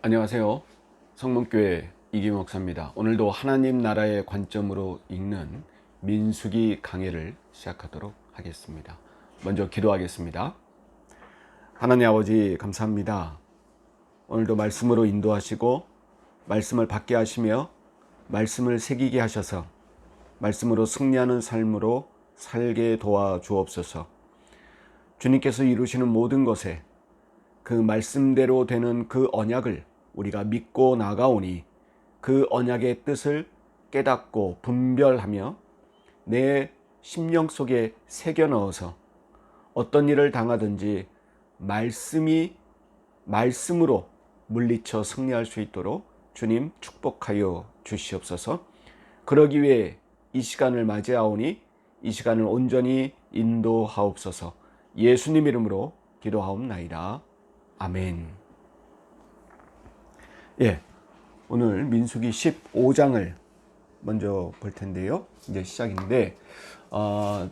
안녕하세요. 성문교회 이김 목사입니다. 오늘도 하나님 나라의 관점으로 읽는 민수기 강해를 시작하도록 하겠습니다. 먼저 기도하겠습니다. 하나님 아버지 감사합니다. 오늘도 말씀으로 인도하시고 말씀을 받게 하시며 말씀을 새기게 하셔서 말씀으로 승리하는 삶으로 살게 도와주옵소서. 주님께서 이루시는 모든 것에 그 말씀대로 되는 그 언약을 우리가 믿고 나가오니 그 언약의 뜻을 깨닫고 분별하며 내 심령 속에 새겨 넣어서 어떤 일을 당하든지 말씀으로 물리쳐 승리할 수 있도록 주님 축복하여 주시옵소서. 그러기 위해 이 시간을 맞이하오니 이 시간을 온전히 인도하옵소서. 예수님 이름으로 기도하옵나이다. 아멘. 오늘 민수기 15장을 먼저 볼 텐데요. 이제 시작인데,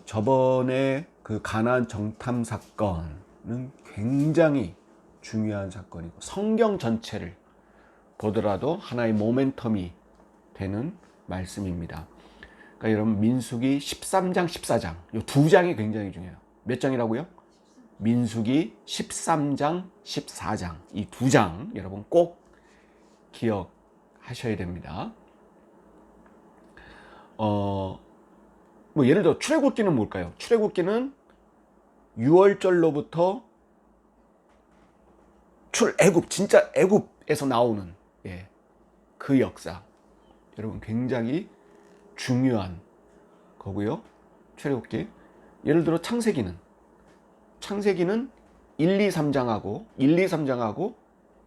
저번에 그 가나안 정탐 사건은 굉장히 중요한 사건이고, 성경 전체를 보더라도 하나의 모멘텀이 되는 말씀입니다. 그러니까 여러분, 민수기 13장, 14장, 이 두 장이 굉장히 중요해요. 몇 장이라고요? 민수기 13장, 14장, 이 두 장 여러분 꼭 기억하셔야 됩니다. 예를 들어 출애굽기는 뭘까요? 출애굽기는 6월절로부터 출애굽, 진짜 애굽에서 나오는 그 역사. 여러분 굉장히 중요한 거고요. 출애굽기. 예를 들어 창세기는 1, 2, 3장하고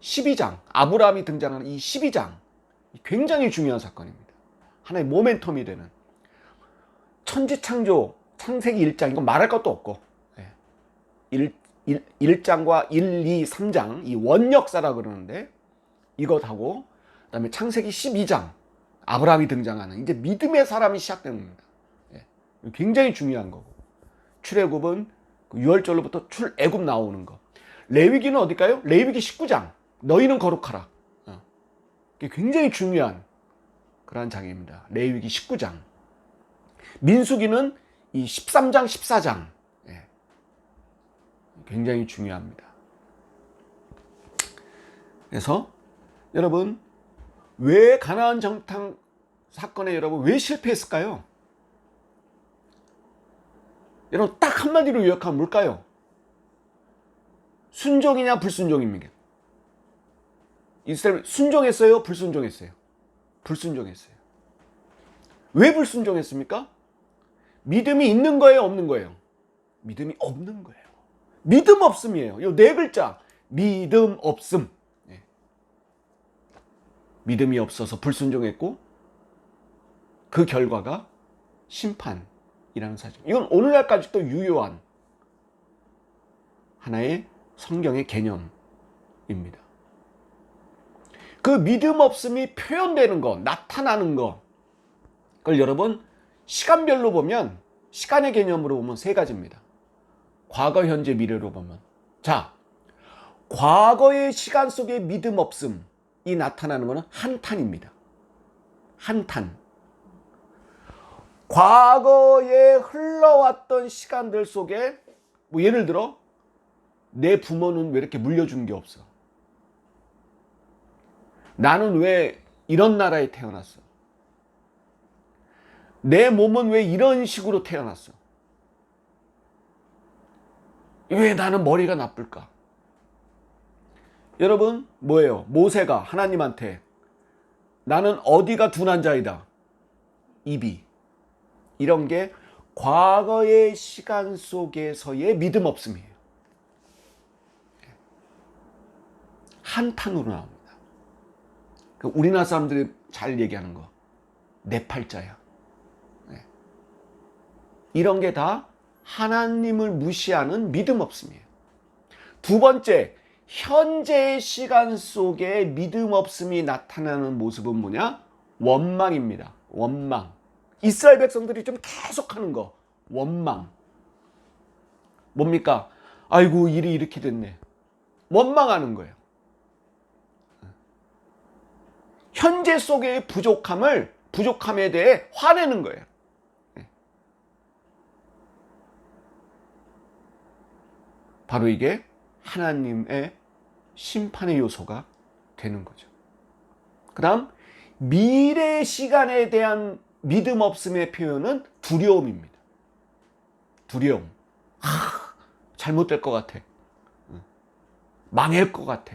12장, 아브라함이 등장하는 이 12장, 굉장히 중요한 사건입니다. 하나의 모멘텀이 되는 천지창조, 창세기 1장, 이건 말할 것도 없고 1장과 1, 2, 3장, 이 원역사라 그러는데 이것하고 그 다음에 창세기 12장, 아브라함이 등장하는 이제 믿음의 사람이 시작되는 겁니다. 굉장히 중요한 거고, 출애굽은 6월절로부터 출애굽 나오는 거. 레위기는 어딜까요? 레위기 19장. 너희는 거룩하라. 굉장히 중요한 그러한 장입니다. 레위기 19장. 민수기는 이 13장, 14장. 굉장히 중요합니다. 그래서 여러분, 왜 가나안 정탐 사건에 여러분 왜 실패했을까요? 여러분 딱 한마디로 요약하면 뭘까요? 순종이냐 불순종입니까? 이스라엘 순종했어요? 불순종했어요? 불순종했어요. 왜 불순종했습니까? 믿음이 있는 거예요? 없는 거예요? 믿음이 없는 거예요. 믿음 없음이에요. 요 네 글자. 믿음 없음. 믿음이 없어서 불순종했고 그 결과가 심판이라는 사실. 이건 오늘날까지도 유효한 하나의 성경의 개념입니다. 그 믿음 없음이 표현되는 거, 나타나는 거, 그걸 여러분 시간별로 보면, 시간의 개념으로 보면 세 가지입니다. 과거, 현재, 미래로 보면, 자, 과거의 시간 속에 믿음 없음이 나타나는 것은 한탄입니다. 한탄. 과거에 흘러왔던 시간들 속에 예를 들어 내 부모는 왜 이렇게 물려준 게 없어? 나는 왜 이런 나라에 태어났어? 내 몸은 왜 이런 식으로 태어났어? 왜 나는 머리가 나쁠까? 여러분, 뭐예요? 모세가 하나님한테 나는 어디가 둔한 자이다. 입이. 이런 게 과거의 시간 속에서의 믿음 없음이에요. 한탄으로 나옵니다. 우리나라 사람들이 잘 얘기하는 거, 내 팔자야. 이런 게 다 하나님을 무시하는 믿음 없음이에요. 두 번째, 현재의 시간 속에 믿음 없음이 나타나는 모습은 뭐냐? 원망입니다. 원망. 이스라엘 백성들이 좀 계속하는 거, 원망. 뭡니까? 아이고 일이 이렇게 됐네. 원망하는 거예요. 현재 속의 부족함에 대해 화내는 거예요. 바로 이게 하나님의 심판의 요소가 되는 거죠. 그 다음 미래 시간에 대한 믿음 없음의 표현은 두려움입니다. 두려움. 잘못될 것 같아. 망할 것 같아.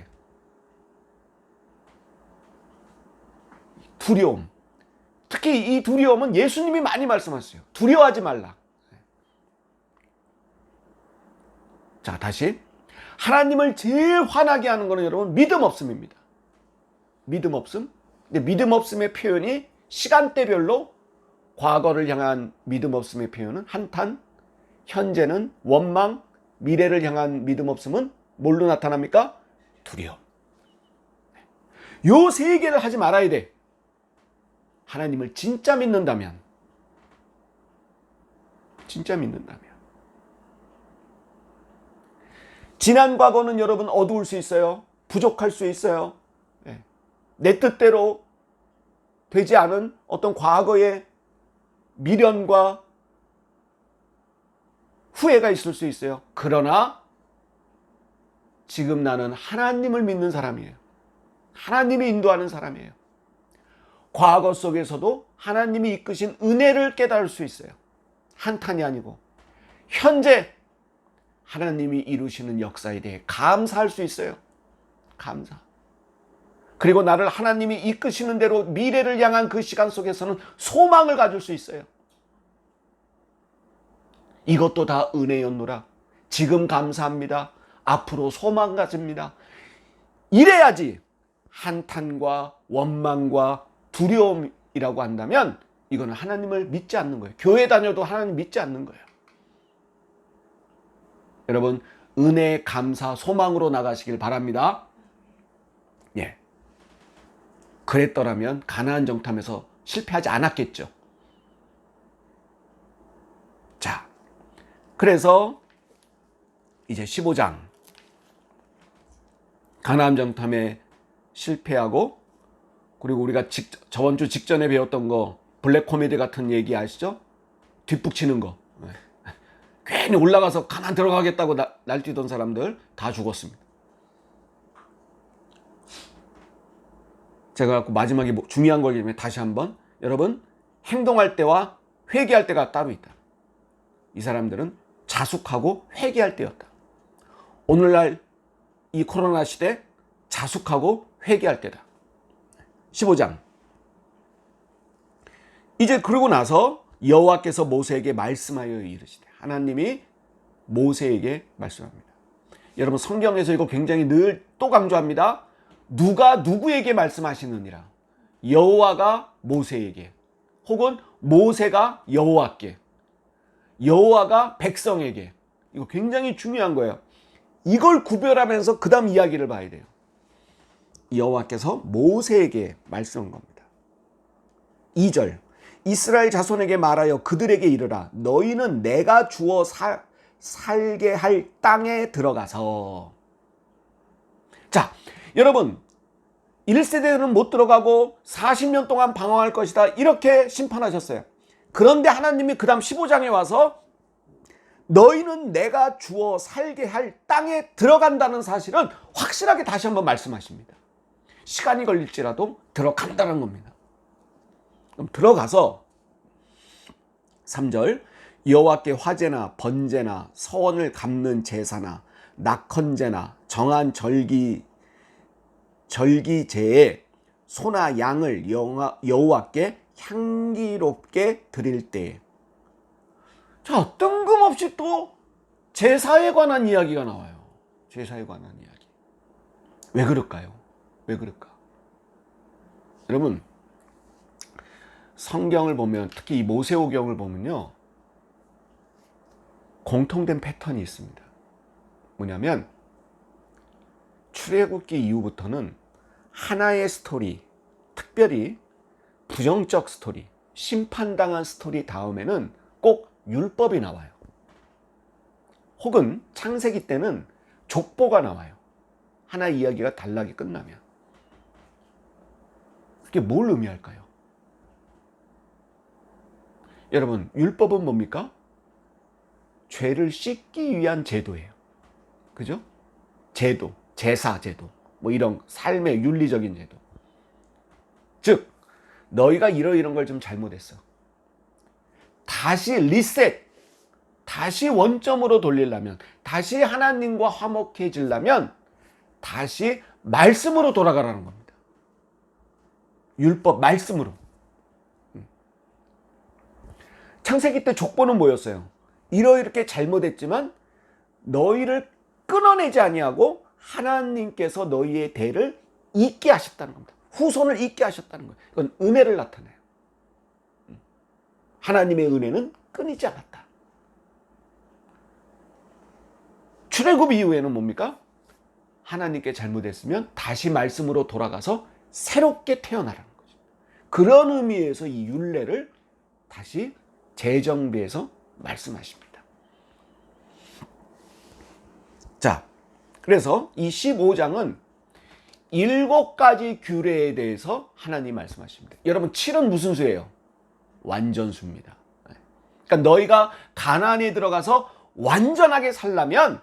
두려움. 특히 이 두려움은 예수님이 많이 말씀하셨어요. 두려워하지 말라. 자, 다시. 하나님을 제일 화나게 하는 것은 여러분 믿음 없음입니다. 믿음 없음. 근데 믿음 없음의 표현이 시간대별로 과거를 향한 믿음 없음의 표현은 한탄, 현재는 원망, 미래를 향한 믿음 없음은 뭘로 나타납니까? 두려움. 요 세 개를 하지 말아야 돼. 하나님을 진짜 믿는다면. 진짜 믿는다면. 지난 과거는 여러분 어두울 수 있어요. 부족할 수 있어요. 내 뜻대로 되지 않은 어떤 과거의 미련과 후회가 있을 수 있어요. 그러나 지금 나는 하나님을 믿는 사람이에요. 하나님이 인도하는 사람이에요. 과거 속에서도 하나님이 이끄신 은혜를 깨달을 수 있어요. 한탄이 아니고 현재 하나님이 이루시는 역사에 대해 감사할 수 있어요. 감사. 그리고 나를 하나님이 이끄시는 대로 미래를 향한 그 시간 속에서는 소망을 가질 수 있어요. 이것도 다 은혜였노라. 지금 감사합니다. 앞으로 소망 가집니다. 이래야지 한탄과 원망과 두려움이라고 한다면 이거는 하나님을 믿지 않는 거예요. 교회 다녀도 하나님 믿지 않는 거예요. 여러분, 은혜, 감사, 소망으로 나가시길 바랍니다. 예. 그랬더라면 가나안 정탐에서 실패하지 않았겠죠. 자, 그래서 이제 15장 가나안 정탐에 실패하고, 그리고 우리가 저번 주 직전에 배웠던 거 블랙 코미디 같은 얘기 아시죠? 뒷북치는 거. 괜히 올라가서 가나안 들어가겠다고 날뛰던 사람들 다 죽었습니다. 제가 마지막에 중요한 거기 때문에 다시 한번, 여러분, 행동할 때와 회개할 때가 따로 있다. 이 사람들은 자숙하고 회개할 때였다. 오늘날 이 코로나 시대 자숙하고 회개할 때다. 15장. 이제 그러고 나서 여호와께서 모세에게 말씀하여 이르시되, 하나님이 모세에게 말씀합니다. 여러분, 성경에서 이거 굉장히 늘 또 강조합니다. 누가 누구에게 말씀하시느니라. 여호와가 모세에게, 혹은 모세가 여호와께, 여호와가 백성에게. 이거 굉장히 중요한 거예요. 이걸 구별하면서 그 다음 이야기를 봐야 돼요. 여호와께서 모세에게 말씀한 겁니다. 2절. 이스라엘 자손에게 말하여 그들에게 이르라. 너희는 내가 주어 살게 할 땅에 들어가서. 자, 여러분, 1세대는 못 들어가고 40년 동안 방황할 것이다, 이렇게 심판하셨어요. 그런데 하나님이 그 다음 15장에 와서 너희는 내가 주어 살게 할 땅에 들어간다는 사실은 확실하게 다시 한번 말씀하십니다. 시간이 걸릴지라도 들어간다는 겁니다. 그럼 들어가서 3절. 여호와께 화제나 번제나 서원을 갚는 제사나 낙헌제나 정한 절기제에 소나 양을 여호와께 향기롭게 드릴 때에. 자, 뜬금없이 또 제사에 관한 이야기가 나와요. 제사에 관한 이야기. 왜 그럴까요? 왜 그럴까? 여러분, 성경을 보면, 특히 이 모세오경을 보면요, 공통된 패턴이 있습니다. 뭐냐면 출애굽기 이후부터는 하나의 스토리, 특별히 부정적 스토리, 심판당한 스토리 다음에는 꼭 율법이 나와요. 혹은 창세기 때는 족보가 나와요. 하나의 이야기가 단락이 끝나면. 그게 뭘 의미할까요? 여러분, 율법은 뭡니까? 죄를 씻기 위한 제도예요. 그죠? 제도, 제사 제도, 뭐 이런 삶의 윤리적인 제도. 즉, 너희가 이런 걸 좀 잘못했어. 다시 리셋, 다시 원점으로 돌리려면, 다시 하나님과 화목해지려면 다시 말씀으로 돌아가라는 겁니다. 율법, 말씀으로. 창세기 때 족보는 뭐였어요? 이렇게 잘못했지만 너희를 끊어내지 아니하고 하나님께서 너희의 대를 잇게 하셨다는 겁니다. 후손을 잇게 하셨다는 거예요. 이건 은혜를 나타내요. 하나님의 은혜는 끊이지 않았다. 출애굽 이후에는 뭡니까? 하나님께 잘못했으면 다시 말씀으로 돌아가서 새롭게 태어나라는 거죠. 그런 의미에서 이 율례를 다시 재정비해서 말씀하십니다. 자, 그래서 이 15장은 7가지 규례에 대해서 하나님 말씀하십니다. 여러분, 7은 무슨 수예요? 완전수입니다. 그러니까 너희가 가나안에 들어가서 완전하게 살려면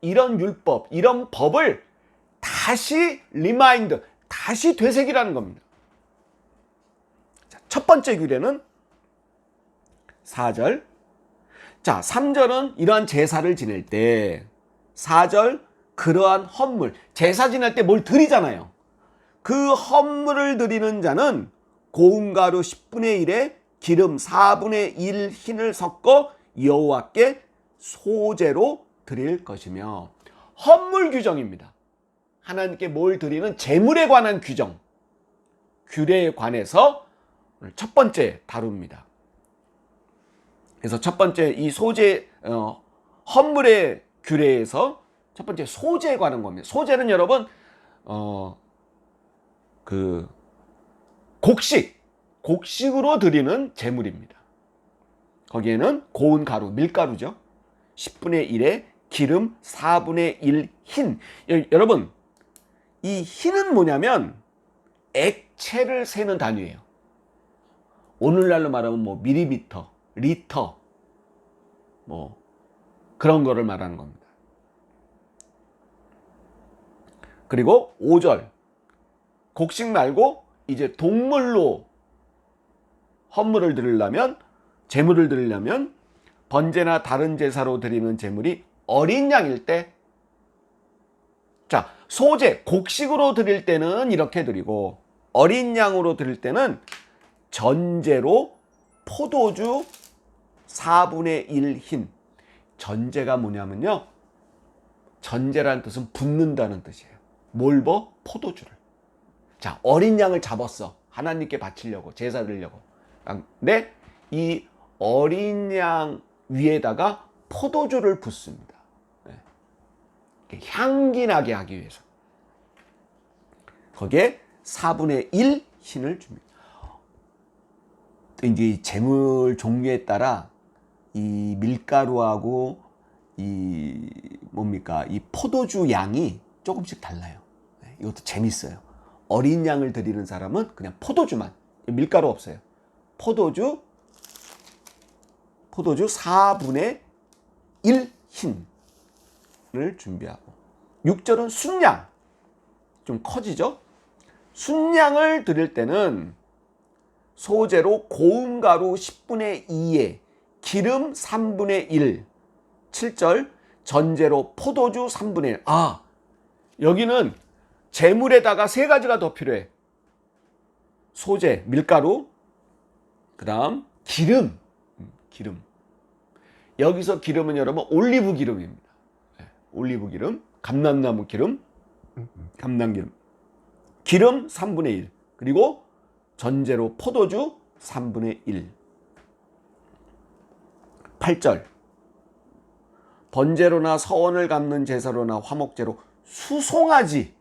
이런 율법, 이런 법을 다시 리마인드, 다시 되새기라는 겁니다. 자, 첫 번째 규례는 4절. 자, 3절은 이러한 제사를 지낼 때, 4절 그러한 헌물, 제사 지낼 때 뭘 드리잖아요. 그 헌물을 드리는 자는 고운 가루 10분의 1에 기름 4분의 1 흰을 섞어 여호와께 소제로 드릴 것이며, 헌물 규정입니다. 하나님께 뭘 드리는 제물에 관한 규정, 규례에 관해서 오늘 첫 번째 다룹니다. 그래서 첫 번째 이 소제, 헌물의 규례에서 첫 번째 소제에 관한 겁니다. 소제는 여러분 곡식으로 드리는 제물입니다. 거기에는 고운 가루, 밀가루죠. 10분의 1에 기름 4분의 1 흰. 여러분, 이 흰은 뭐냐면 액체를 세는 단위예요. 오늘날로 말하면 뭐 밀리미터, 리터, 뭐 그런 거를 말하는 겁니다. 그리고 5절, 곡식 말고 이제 동물로 헌물을 드리려면, 제물을 드리려면 번제나 다른 제사로 드리는 제물이 어린 양일 때, 자, 소제, 곡식으로 드릴 때는 이렇게 드리고, 어린 양으로 드릴 때는 전제로 포도주 4분의 1 흰. 전제가 뭐냐면요, 전제라는 뜻은 붓는다는 뜻이에요. 뭘 버? 포도주를. 자, 어린 양을 잡았어. 하나님께 바치려고, 제사 드리려고. 근데 이 어린 양 위에다가 포도주를 붓습니다. 향기 나게 하기 위해서. 거기에 4분의 1 흰을 줍니다. 또 이제 제물 종류에 따라 이 밀가루하고 이 포도주 양이 조금씩 달라요. 이것도 재밌어요. 어린 양을 드리는 사람은 그냥 포도주만, 밀가루 없어요. 포도주 4분의 1 흰을 준비하고, 6절은 순양, 좀 커지죠? 순양을 드릴 때는 소제로 고운 가루 10분의 2에 기름 3분의 1, 7절 전제로 포도주 3분의 1. 아, 여기는 제물에다가 3가지가 더 필요해. 소제, 밀가루, 그 다음 기름. 여기서 기름은 여러분 올리브 기름입니다. 올리브 기름, 감람나무 기름, 감람기름. 기름 3분의 1, 그리고 전제로 포도주 3분의 1. 8절 번제로나 서원을 갚는 제사로나 화목제로 수송아지.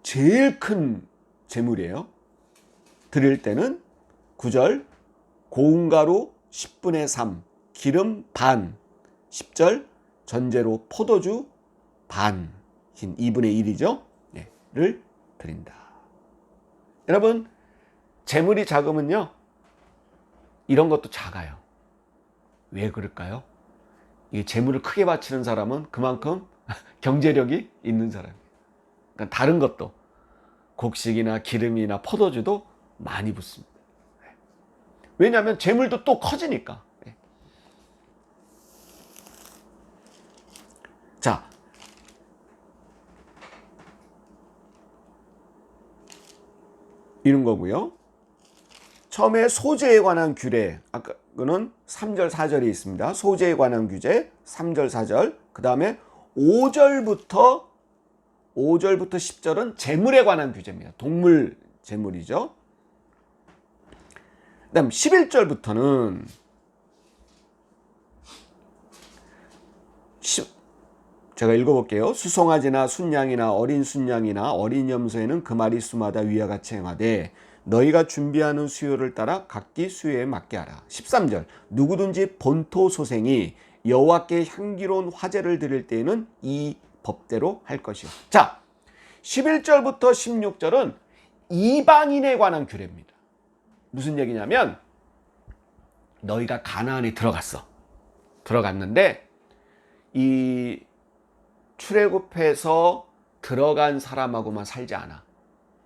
제일 큰 제물이에요. 드릴 때는 9절 고운 가루 10분의 3, 기름 반. 10절 전제로 포도주 반, 흰 2분의 1이죠. 를 드린다. 여러분, 재물이 작으면요, 이런 것도 작아요. 왜 그럴까요? 이 재물을 크게 바치는 사람은 그만큼 경제력이 있는 사람이에요. 그러니까 다른 것도 곡식이나 기름이나 포도주도 많이 붓습니다. 왜냐하면 재물도 또 커지니까. 자, 이런 거고요. 처음에 소재에 관한 규례, 아까는 3절 4절이 있습니다. 소재에 관한 규제 3절 4절. 그 다음에 5절부터 10절은 재물에 관한 규제입니다. 동물 재물이죠. 그 다음 11절부터는 제가 읽어볼게요. 수송아지나 순양이나 어린 순양이나 어린 염소에는 그 마리 수마다 위와 같이 행하되 너희가 준비하는 수요를 따라 각기 수요에 맞게 하라. 13절 누구든지 본토 소생이 여호와께 향기로운 화제를 드릴 때에는 이 법대로 할 것이요. 자, 11절부터 16절은 이방인에 관한 규례입니다. 무슨 얘기냐면 너희가 가나안에 들어갔는데 이 출애굽해서 들어간 사람하고만 살지 않아.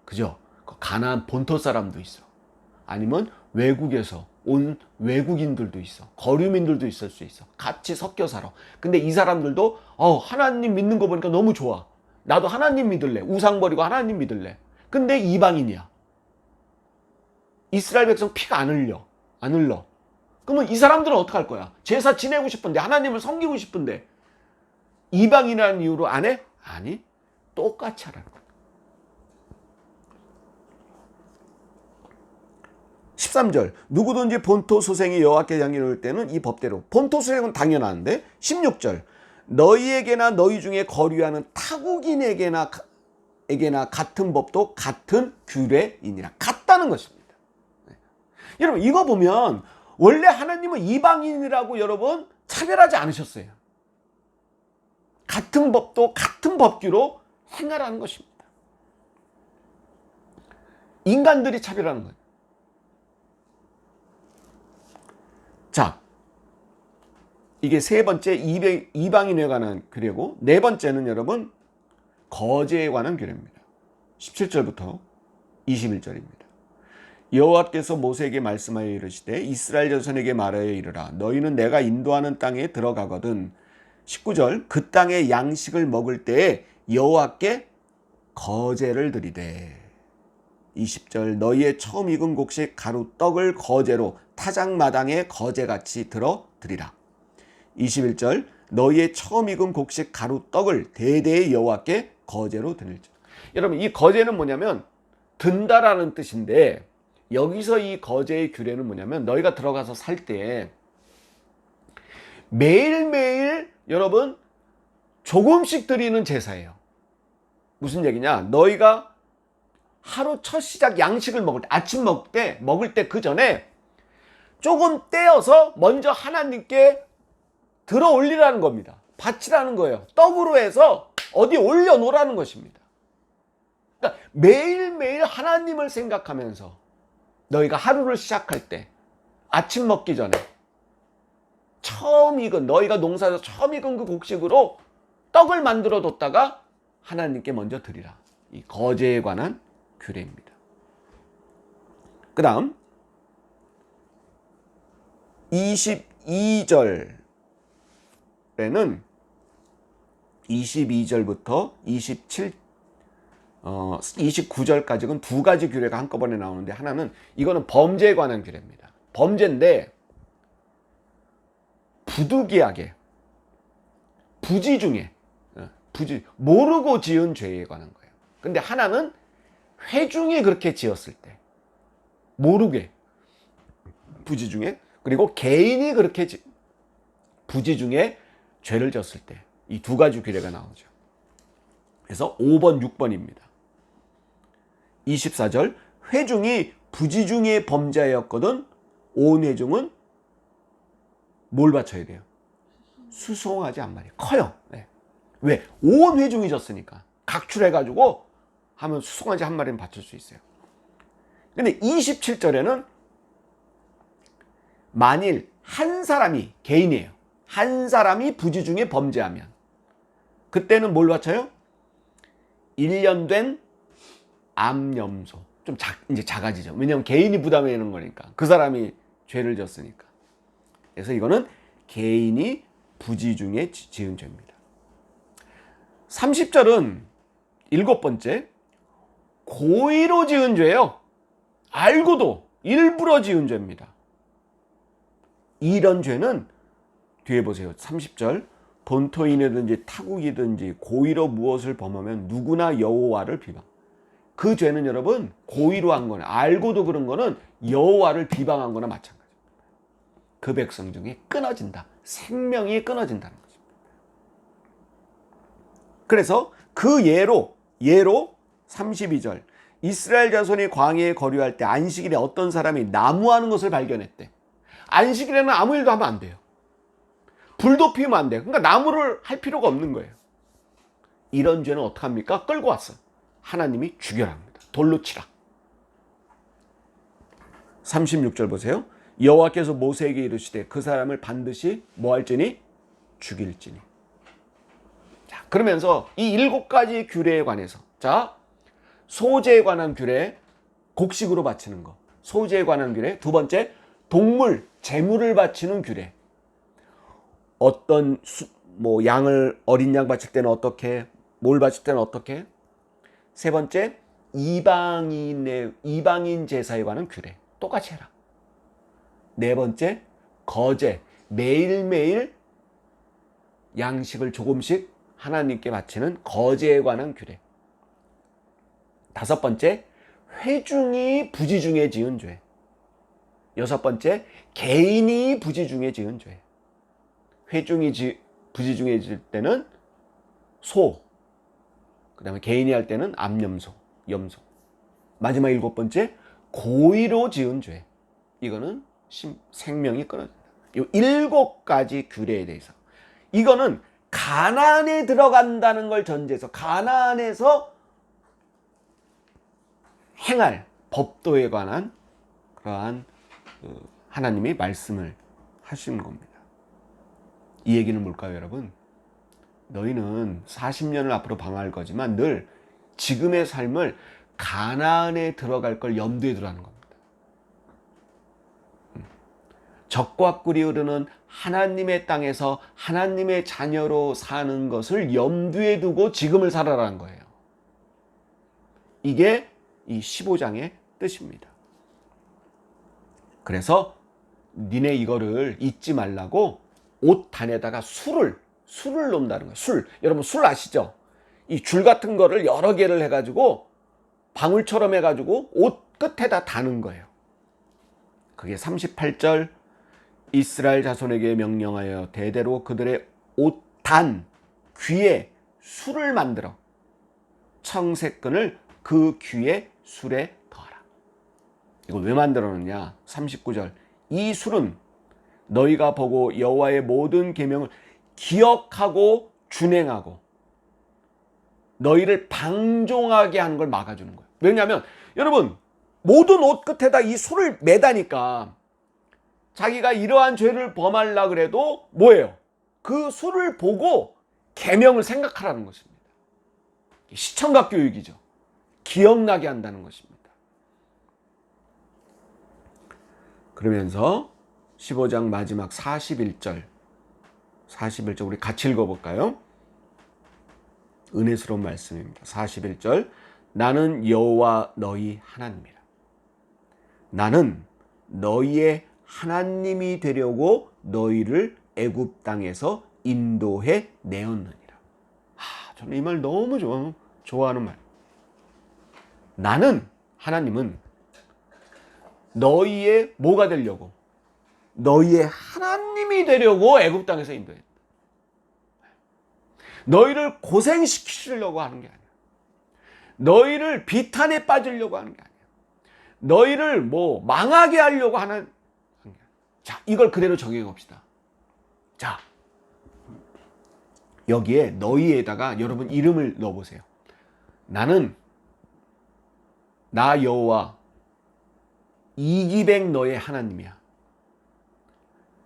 그죠? 가나안 본토 사람도 있어. 아니면 외국에서 온 외국인들도 있어. 거류민들도 있을 수 있어. 같이 섞여 살아. 근데 이 사람들도 하나님 믿는 거 보니까 너무 좋아. 나도 하나님 믿을래. 우상 버리고 하나님 믿을래. 근데 이방인이야. 이스라엘 백성 피가 안 흘러. 그러면 이 사람들은 어떻게 할 거야? 제사 지내고 싶은데, 하나님을 섬기고 싶은데 이방인이라는 이유로 안 해? 아니, 똑같이 하라는 거야. 13절 누구든지 본토 소생이 여호와께 향기로울 때는 이 법대로. 본토 소생은 당연한데 16절 너희에게나 너희 중에 거류하는 타국인에게나 같은 법도 같은 규례이니라. 같다는 것입니다. 여러분, 이거 보면 원래 하나님은 이방인이라고 여러분 차별하지 않으셨어요. 같은 법도 같은 법규로 행하라는 것입니다. 인간들이 차별하는 거예요. 자, 이게 세 번째 이방인에 관한 규례고, 네 번째는 여러분 거제에 관한 규례입니다. 17절부터 21절입니다. 여호와께서 모세에게 말씀하여 이르시되 이스라엘 자손에게 말하여 이르라. 너희는 내가 인도하는 땅에 들어가거든. 19절 그 땅의 양식을 먹을 때에 여호와께 거제를 드리되. 20절 너희의 처음 익은 곡식 가루 떡을 거제로 타작마당에 거제같이 들어 드리라. 21절 너희의 처음 익은 곡식 가루 떡을 대대의 여호와께 거제로 드릴지어다. 여러분, 이 거제는 뭐냐면 든다라는 뜻인데, 여기서 이 거제의 규례는 뭐냐면 너희가 들어가서 살 때 매일매일 여러분 조금씩 드리는 제사예요. 무슨 얘기냐? 너희가 하루 첫 시작 양식을 먹을 때, 아침 먹을 때 그 전에 조금 떼어서 먼저 하나님께 들어 올리라는 겁니다. 바치라는 거예요. 떡으로 해서 어디 올려놓으라는 것입니다. 그러니까 매일매일 하나님을 생각하면서 너희가 하루를 시작할 때 아침 먹기 전에 너희가 농사에서 처음 익은 그 곡식으로 떡을 만들어 뒀다가 하나님께 먼저 드리라. 이 거제에 관한 규례입니다. 그 다음 22절에는 22절부터 29절까지는 두 가지 규례가 한꺼번에 나오는데, 하나는 이거는 범죄에 관한 규례입니다. 범죄인데 부득이하게 부지 중에 모르고 지은 죄에 관한 거예요. 근데 하나는 회중이 그렇게 지었을 때, 모르게 부지 중에, 그리고 개인이 그렇게 부지 중에 죄를 졌을 때, 이 두 가지 규례가 나오죠. 그래서 5번 6번입니다 24절 회중이 부지 중에 범죄였거든 온 회중은 뭘 바쳐야 돼요? 수송하지 한 마리. 커요. 네. 왜? 온 회중이 졌으니까 각출해가지고 하면 수송아지 한 마리는 바칠 수 있어요. 근데 27절에는 만일 한 사람이, 개인이에요, 한 사람이 부지 중에 범죄하면, 그때는 뭘 바쳐요? 1년 된 암염소. 좀 이제 작아지죠. 왜냐하면 개인이 부담해내는 거니까. 그 사람이 죄를 졌으니까. 그래서 이거는 개인이 부지 중에 지은 죄입니다. 30절은 일곱 번째, 고의로 지은 죄예요. 알고도 일부러 지은 죄입니다. 이런 죄는 뒤에 보세요. 30절, 본토인이든지 타국이든지 고의로 무엇을 범하면 누구나 여호와를 비방. 그 죄는 여러분 고의로 한 거는, 알고도 그런 거는 여호와를 비방한 거나 마찬가지입니다. 그 백성 중에 끊어진다. 생명이 끊어진다는 것입니다. 그래서 그 예로 32절, 이스라엘 자손이 광야에 거류할 때 안식일에 어떤 사람이 나무하는 것을 발견했대. 안식일에는 아무 일도 하면 안 돼요. 불도 피우면 안 돼요. 그러니까 나무를 할 필요가 없는 거예요. 이런 죄는 어떡합니까? 끌고 왔어. 하나님이 죽여라 합니다. 돌로 치라. 36절 보세요. 여호와께서 모세에게 이르시되 그 사람을 반드시 뭐 할지니? 죽일지니. 자, 그러면서 이 7가지 규례에 관해서, 자, 소재에 관한 규례, 곡식으로 바치는 거. 소재에 관한 규례. 두 번째, 동물, 제물을 바치는 규례. 어떤 양을, 어린 양 바칠 때는 어떻게, 뭘 바칠 때는 어떻게. 세 번째, 이방인 제사에 관한 규례. 똑같이 해라. 네 번째, 거제, 매일매일 양식을 조금씩 하나님께 바치는 거제에 관한 규례. 다섯 번째, 회중이 부지 중에 지은 죄. 여섯 번째, 개인이 부지 중에 지은 죄. 회중이 부지 중에 지을 때는 소, 그 다음에 개인이 할 때는 암염소, 염소. 마지막 일곱 번째, 고의로 지은 죄. 이거는 생명이 끊어진다. 이 7가지 규례에 대해서. 이거는 가나안에 들어간다는 걸 전제해서 가나안에서 행할 법도에 관한 그러한 하나님의 말씀을 하시는 겁니다. 이 얘기는 뭘까요, 여러분? 너희는 40년을 앞으로 방황할 거지만 늘 지금의 삶을 가나안에 들어갈 걸 염두에 두라는 겁니다. 적과 꿀이 흐르는 하나님의 땅에서 하나님의 자녀로 사는 것을 염두에 두고 지금을 살아라는 거예요. 이게 이 15장의 뜻입니다. 그래서 니네 이거를 잊지 말라고 옷 단에다가 술을 놓는다는 거예요. 술. 여러분 술 아시죠? 이 줄 같은 거를 여러 개를 해가지고 방울처럼 해가지고 옷 끝에다 다는 거예요. 그게 38절, 이스라엘 자손에게 명령하여 대대로 그들의 옷 단 귀에 술을 만들어 청색끈을 그 귀에 술에 더하라. 이걸 왜 만들었느냐? 39절, 이 술은 너희가 보고 여호와의 모든 계명을 기억하고 준행하고 너희를 방종하게 하는 걸 막아주는 거예요. 왜냐하면 여러분 모든 옷 끝에다 이 술을 매다니까 자기가 이러한 죄를 범하려 그래도 뭐예요? 그 술을 보고 계명을 생각하라는 것입니다. 시청각 교육이죠. 기억나게 한다는 것입니다. 그러면서 15장 마지막 41절 우리 같이 읽어볼까요? 은혜스러운 말씀입니다. 41절, 나는 여호와 너희 하나님이라. 나는 너희의 하나님이 되려고 너희를 애굽 땅에서 인도해 내었느니라. 저는 이 말 너무 좋아하는 말. 나는, 하나님은 너희의 뭐가 되려고? 너희의 하나님이 되려고 애굽 땅에서 인도했다. 너희를 고생시키려고 하는 게 아니야. 너희를 비탄에 빠지려고 하는 게 아니야. 너희를 망하게 하려고 하는 게 아니야. 자, 이걸 그대로 적용해 봅시다. 자, 여기에 너희에다가 여러분 이름을 넣어보세요. 나는 나 여호와 이기백 너의 하나님이야.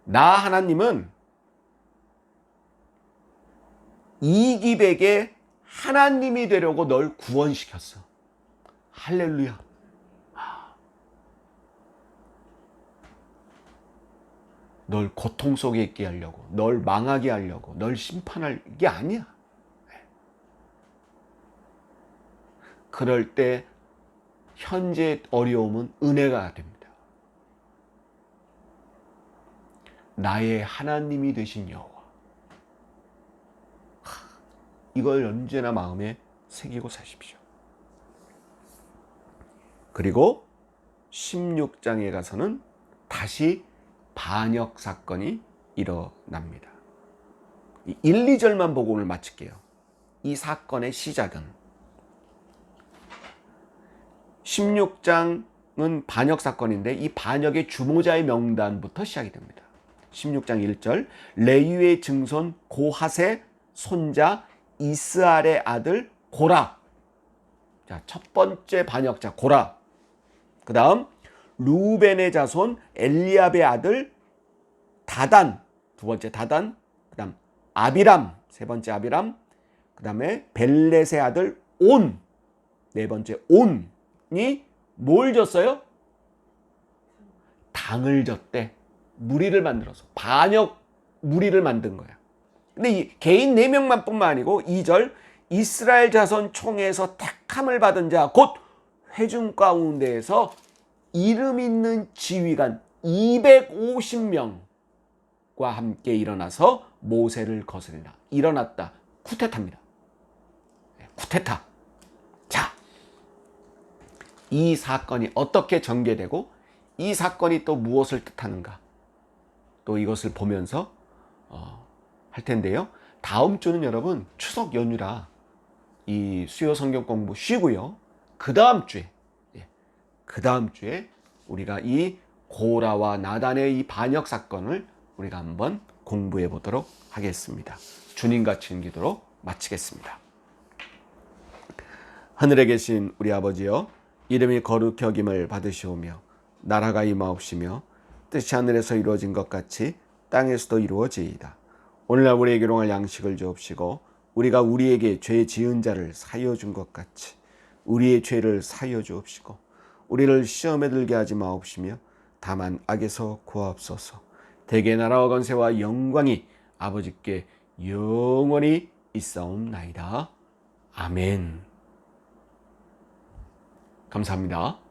나 하나님은 이기백의 하나님이 되려고 널 구원시켰어. 할렐루야. 널 고통 속에 있게 하려고, 널 망하게 하려고, 널 심판할 게 아니야. 그럴 때 현재 어려움은 은혜가 됩니다. 나의 하나님이 되신 여호와. 이걸 언제나 마음에 새기고 사십시오. 그리고 16장에 가서는 다시 반역 사건이 일어납니다. 1, 2절만 보고 오늘 마칠게요. 이 사건의 시작은 16장은 반역 사건인데 이 반역의 주모자의 명단부터 시작이 됩니다. 16장 1절 레위의 증손 고핫의 손자 이스알의 아들 고라. 자, 첫 번째 반역자 고라. 그 다음 루벤의 자손 엘리압의 아들 다단, 두 번째 다단. 그 다음 아비람, 세 번째 아비람. 그 다음에 벨렛의 아들 온, 네 번째 온이 뭘 줬어요? 당을 줬대. 무리를 만들어서 반역 무리를 만든 거야. 근데 이 개인 4명만 뿐만 아니고 2절 이스라엘 자손 총회에서 택함을 받은 자 곧 회중 가운데에서 이름 있는 지휘관 250명과 함께 일어나서 모세를 거스리라. 일어났다. 쿠데타입니다. 쿠데타. 자, 이 사건이 어떻게 전개되고 이 사건이 또 무엇을 뜻하는가? 또 이것을 보면서 할 텐데요. 다음 주는 여러분 추석 연휴라 이 수요 성경 공부 쉬고요. 그 다음 주에 우리가 이 고라와 나단의 이 반역 사건을 우리가 한번 공부해 보도록 하겠습니다. 주님과 치는 기도로 마치겠습니다. 하늘에 계신 우리 아버지여, 이름이 거룩히 여김을 받으시오며 나라가 임하옵시며 뜻이 하늘에서 이루어진 것 같이 땅에서도 이루어지이다. 오늘날 우리에게 일용할 양식을 주옵시고 우리가 우리에게 죄 지은 자를 사하여 준 것 같이 우리의 죄를 사하여 주옵시고 우리를 시험에 들게 하지 마옵시며 다만 악에서 구하옵소서. 대개 나라와 권세와 영광이 아버지께 영원히 있사옵나이다. 아멘. 감사합니다.